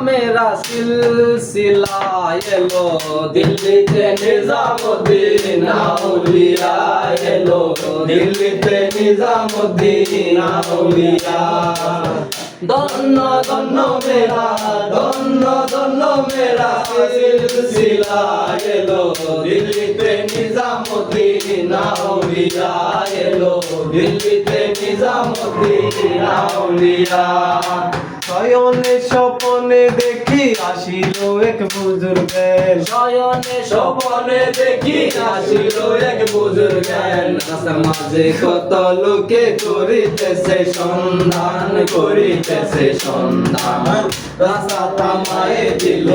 মেরা সিলসিলা এলো দিল্লিতে নিজামুদ্দিন আউলিয়া এলো দিল্লিতে নিজামুদ্দিন আউলিয়া ধন্য ধন্য মেরা সিলসিলা এলো দিল্লিতে নিজামুদ্দিন আউলিয়া এলো দিল্লিতে নিজামুদ্দিন আউলিয়া শয়নে স্বপনে দেখি আসিল এক বুজুর্গের শয়নে স্বপনে দেখি আসিল এক বুজুর্গের রাস্তার মাঝে কত লোকে করিতেছে সন্ধান করিতেছে সন্ধান রাস্তা থামায়ে দিল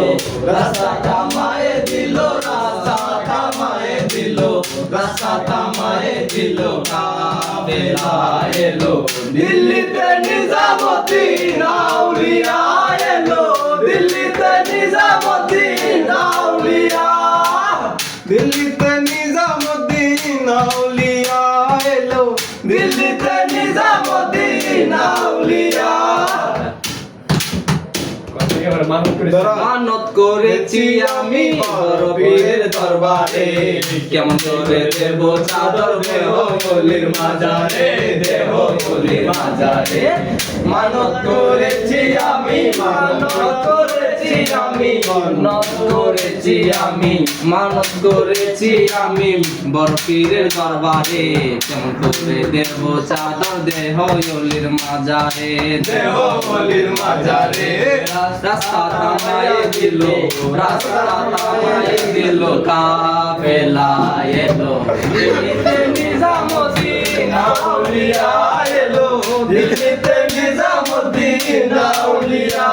রাস্তা থামায়ে দিল রাস্তা থামায়ে দিল রাস্তা থামায়ে দিল কাফেলা এলো দিল্লিতে নিজামুদ্দিন আউলিয়া এলো দিল্লিতে নিজামুদ্দিন আউলিয়া দিল্লিতে নিজামুদ্দিন আউলিয়া এলো দিল্লিতে নিজামুদ্দিন আউলিয়া মানত করেছি আমি বড় পীরের দরবারে কেমন করে দেব চাদর দেহ গলির মাজারে দেহ গলির মাজারে মানত করেছি আমি মানত করেছি আমি মানত করেছি আমি মানত করেছি আমি বড় পীরের দরবারে কেমন করে দেব চাদর দেহ গলির মাজারে দেহ গলির মাজারে রাস্তা থামায়ে দিল রাস্তা থামায়ে দিল কাফেলা এলো দিল্লিতে নিজামুদ্দিন আউলিয়া এলো দিল্লিতে নিজামুদ্দিন আউলিয়া